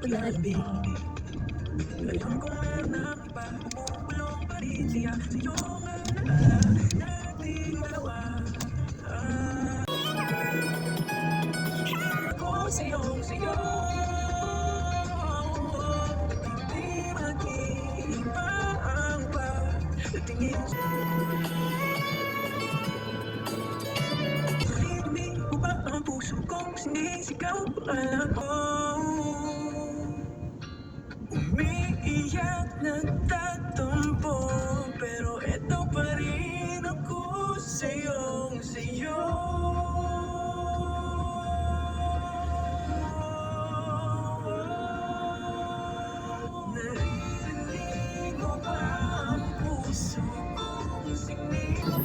Lalambing. Alam ko meron ng iba, bumubulong pa rin siya sa iyong alaala nating dalawa. Ako sa'yo, hindi mag-iiba ang pagtingin Narinig mo ba ang puso kong sinisigaw? Alam ko umiiyak, nagtatampo, pero eto pa rin ako sa'yo. Narinig mo ba ang puso kong sinisigaw?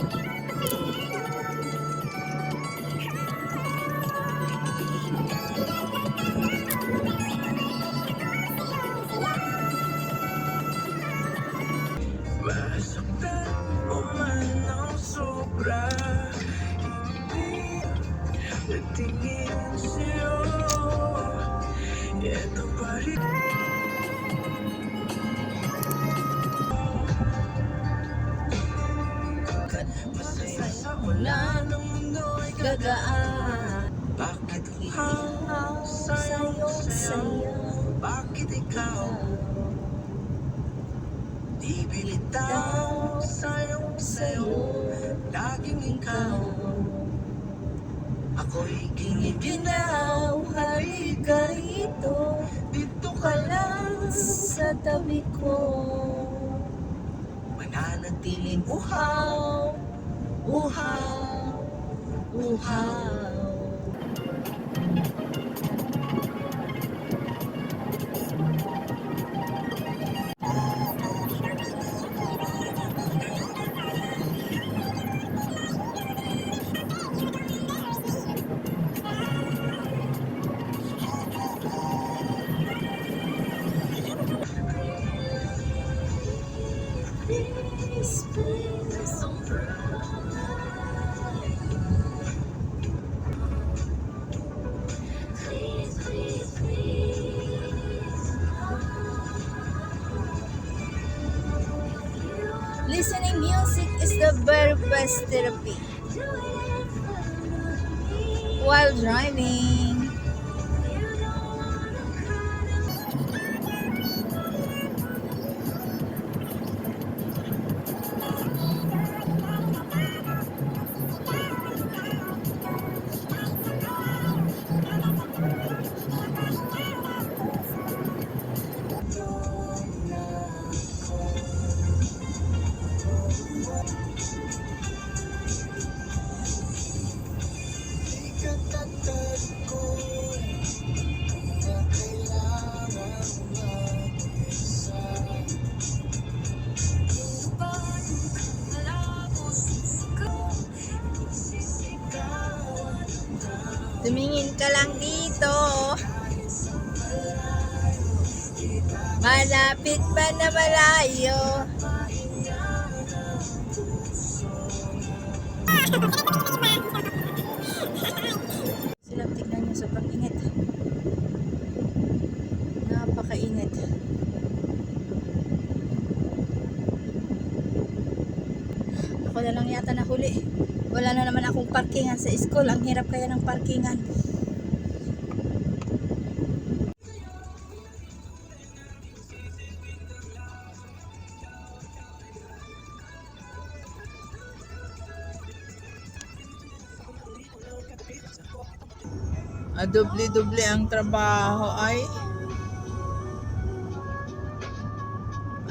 Masaktan o man ang sobra, hindi natingin sa'yo. Ito pa rin. Masaya sa wala ng mundo'y gagaan. Bakit ikaw sa'yo? Bakit ikaw di bilitaw sa'yo? Laging ikaw ako'y giniginaw. Halika rito, dito ka lang sa tabi ko. Mananatiling uhaw, uhaw, uhaw. Please, please, don't cry. Please, please, please. Listening music is the very best therapy while driving. Tumingin ka lang dito. Malapit pa na malayo. Sila, tignan nyo sa pag-init. Napakainit. Ako na lang yata nahuli. Wala na naman akong parkingan sa school. Ang hirap kaya ng parkingan. Doble-doble ang trabaho ay.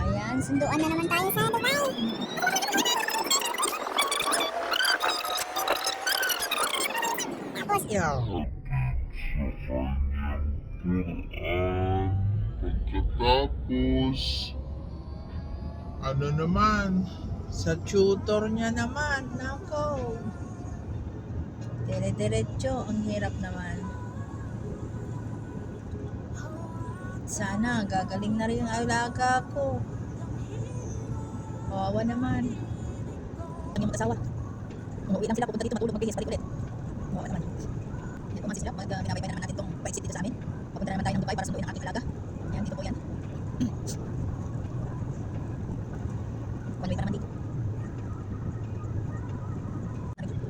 Ayan, sunduan na naman tayo sa Dubai. Tapos pagkatapos ano naman sa tutor niya naman, nako, dire-diretso, ang hirap naman. Sana gagaling na rin yung alaga ko. Kawawa naman. Ang yung mag-asawa. Umuwi lang sila, pupunta dito, matulog, magbihis, balik ulit. Kawawa naman. Yan po man sila, binabay naman natin itong Bike City dito sa amin. Papunta naman tayo ng Dubai para sunduin ang aking alaga. po yan. One way pa naman dito.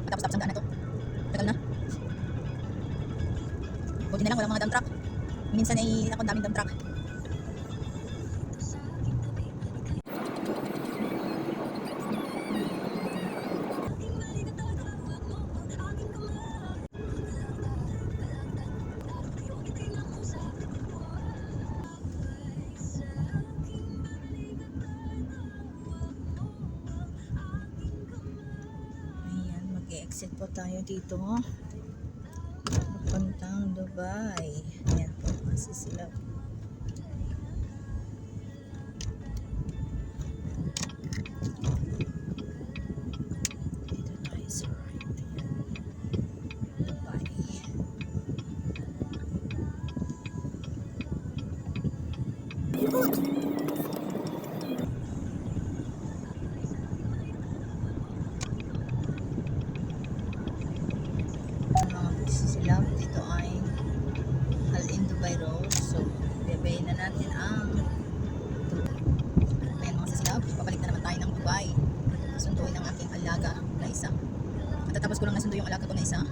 Matapos-tapos ang daan na to. Tagal na. Buti na lang walang mga dump truck. Minsan ay ako daming dump truck. Ayan, mag-exit po tayo dito. Papuntang Dubai. Ayan po, masisilap. Dito tayo sa right. Ayan. Dubai. Sila dito ay Al in Dubai Road. So, bebeyin na natin ang ayan mga sasilab. Papalik na naman tayo ng Dubai. Sunduin ang aking alaga na isa. At tapos ko lang nasundo yung alaga ko na isa.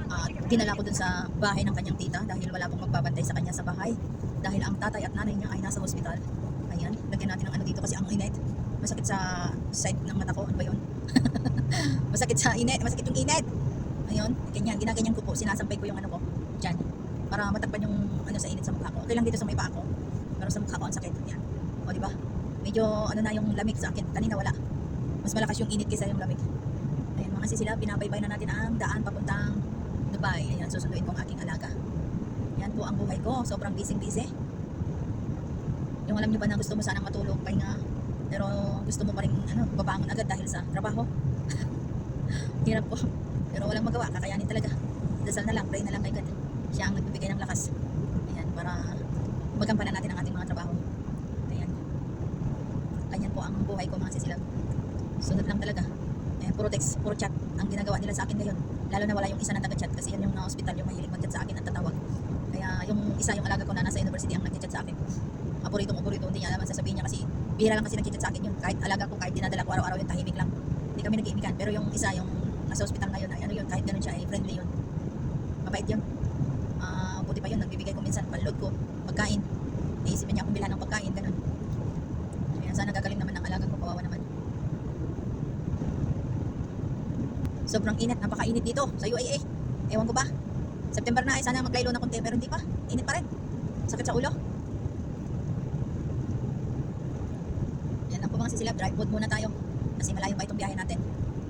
At dinala ko dun sa bahay ng kanyang tita dahil wala pong magbabantay sa kanya sa bahay. Dahil ang tatay at nanay niya ay nasa hospital. Ayan, lagyan natin ng ano dito kasi ang init. Masakit sa side ng mata ko. Ano ba yun? Masakit sa init. Masakit yung init. Ayun, ganyan, ginaganyan ko po, sinasampay ko yung ano ko, dyan, para matakpan yung ano sa init sa mukha ko. Okay lang dito sa may paa ko, pero sa mukha ko ang sakit, yan. O diba, medyo ano na yung lamig sa akin, kanina wala. Mas malakas yung init kaysa yung lamig. Ayan mga sisila, binabaybay na natin ang daan papuntang Dubai. Ayan, susunduin ko ang aking alaga. Yan po ang buhay ko, sobrang busy. Yung alam nyo ba na gusto mo sanang matulog, pahinga, pero gusto mo pa rin ano, babangon agad dahil sa trabaho. Hirap po. Pero walang magawa, kakayanin talaga. Dasal na lang, pray na lang kay God. Siya ang nagbibigay ng lakas. Ayan, para magampanan natin ang ating mga trabaho. Ayan. Ganyan po ang buhay ko mga sisilab. Sunod lang talaga. Ayan, puro text, puro chat ang ginagawa nila sa akin ngayon. Lalo na wala yung isa na taga-chat kasi yan yung na-hospital, yung mahilig mag-chat sa akin at tatawag. Kaya yung isa, yung alaga ko na nasa university ang nag-chat sa akin. Aburito, hindi niya alam, sasabihin niya kasi bihira lang kasi nag-chat sa akin yun. Kahit alaga ko, kahit dinadala ko araw-araw yung tahimik lang. Hindi kami nag-iimikan. Pero yung isa, yung nasa hospital ngayon ay ano yun, kahit ganun siya ay friendly yun, mabait yun. Buti pa yun, nagbibigay ko minsan panload ko pagkain, naisipin niya akong bilhan ng pagkain, ganun. Kaya sana gagaling naman ang alaga ko, kawawa naman. Sobrang init, napakainit dito sa UAE, ewan ko ba, September na ay sana maglaylo na konti, pero hindi pa, init pa rin, sakit sa ulo. Yan lang po mga sisilab, drive mode muna tayo kasi malayo pa itong biyahe natin.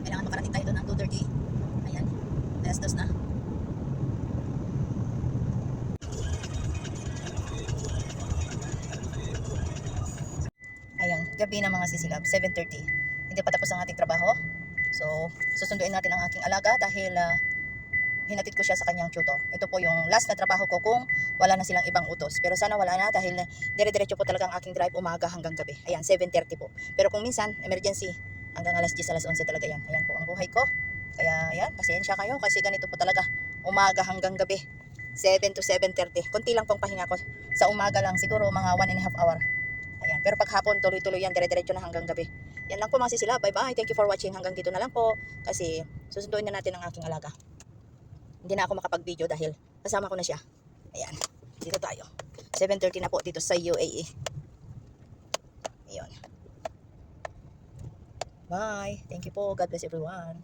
Kailangan makarating tayo doon ng 2:30. Ayan, alas 2 na. Ayan, gabi na mga sisilab, 7:30. Hindi pa tapos ang ating trabaho. So, susunduin natin ang aking alaga dahil hinatid ko siya sa kanyang tutor. Ito po yung last na trabaho ko kung wala na silang ibang utos. Pero sana wala na dahil dire-diretso po talaga ang aking drive umaga hanggang gabi. Ayan, 7:30 po. Pero kung minsan, emergency, hanggang alas 10, alas 11 talaga yan. Ayan po ang buhay ko. Kaya ayan, pasensya kayo kasi ganito po talaga. Umaga hanggang gabi. 7 to 7:30. Kunti lang pong pahinga ko. Sa umaga lang, siguro mga 1.5 hour. Ayan. Pero pag hapon, tuloy-tuloy yan. Dire-diretso na hanggang gabi. Yan lang po mga sisila. Bye-bye. Thank you for watching. Hanggang dito na lang po. Kasi susunduin na natin ang aking alaga. Hindi na ako makapag-video dahil kasama ko na siya. Ayan. Dito tayo. 7:30 na po dito sa UAE. Ayan. Bye. Thank you po. God bless everyone.